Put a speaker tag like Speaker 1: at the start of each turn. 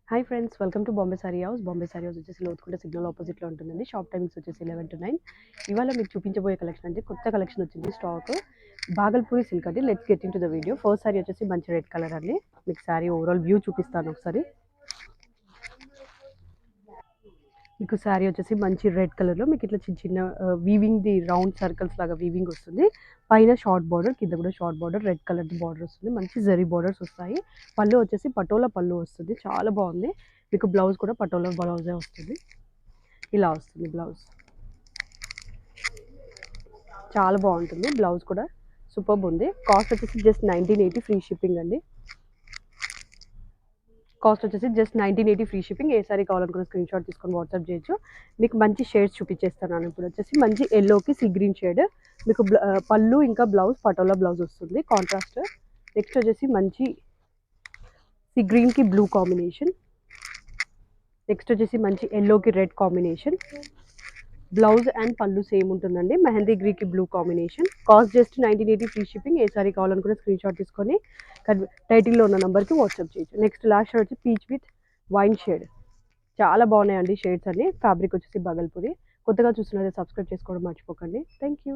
Speaker 1: Hi friends, welcome to Bombay sorry house. Bombay sorry house వచ్చేసి Lothukunta signal ఆపోజిట్లో ఉంటుందండి. షాప్ టైమింగ్స్ వచ్చేసి 11 to 9. ఇవాళ మీకు చూపించబోయే కలెక్షన్ అంటే కొత్త కలెక్షన్ వచ్చింది స్టాక్. బాగల్పూరి సిల్క్ అండి. Let's get in to the video. First sorry వచ్చేసి మంచి రెడ్ కలర్ అండి. మీకు సారీ ఓవరాల్ వ్యూ చూపిస్తాను ఒకసారి. మీకు శారీ వచ్చేసి మంచి రెడ్ కలర్‌లో మీకు ఇట్లా చిన్న చిన్న వీవింగ్‌ది రౌండ్ సర్కిల్స్ లాగా వీవింగ్ వస్తుంది. పైన షార్ట్ బార్డర్, కింద కూడా షార్ట్ బార్డర్, రెడ్ కలర్‌ది బార్డర్ వస్తుంది. మంచి జరీ బార్డర్స్ వస్తాయి. పళ్ళు వచ్చేసి పటోలా పళ్ళు వస్తుంది. చాలా బాగుంది. మీకు బ్లౌజ్ కూడా పటోలా బ్లౌజే వస్తుంది. ఇలా వస్తుంది బ్లౌజ్. చాలా బాగుంటుంది. బ్లౌజ్ కూడా సూపర్బ్ ఉంది. కాస్ట్ వచ్చేసి జస్ట్ 1980 ఫ్రీ షిప్పింగ్ అండి. కాస్ట్ వచ్చేసి జస్ట్ 1980 ఫ్రీ షిప్పింగ్. ఏ సారీ కావాలనుకున్న స్క్రీన్ షాట్ తీసుకొని వాట్సాప్ చేయొచ్చు. మీకు మంచి షేడ్స్ చూపించేస్తున్నాను. ఇప్పుడు వచ్చేసి మంచి ఎల్లోకి సీ గ్రీన్ షేడ్. మీకు పళ్ళు ఇంకా బ్లౌజ్ పటోలా బ్లౌజ్ వస్తుంది కాంట్రాస్ట్. నెక్స్ట్ వచ్చేసి మంచి సీ గ్రీన్కి బ్లూ కాంబినేషన్. నెక్స్ట్ వచ్చేసి మంచి ఎల్లోకి రెడ్ కాంబినేషన్. బ్లౌజ్ అండ్ పళ్ళు సేమ్ ఉంటుందండి. మెహందీ గ్రీకి blue combination. Cost just 1980 free shipping. ఏ సారీ కావాలనుకున్న స్క్రీన్ షాట్ తీసుకొని టైటిల్లో ఉన్న నెంబర్కి వాట్సాప్ చేయొచ్చు. నెక్స్ట్ లాస్ట్ షేడ్ వచ్చి పీచ్ విత్ వైన్ షేడ్. చాలా బాగున్నాయండి షేడ్స్ అన్ని. ఫ్యాబ్రిక్ వచ్చేసి బగల్పూరి. కొత్తగా చూస్తున్నది సబ్స్క్రైబ్ చేసుకోవడం మర్చిపోకండి. Thank you.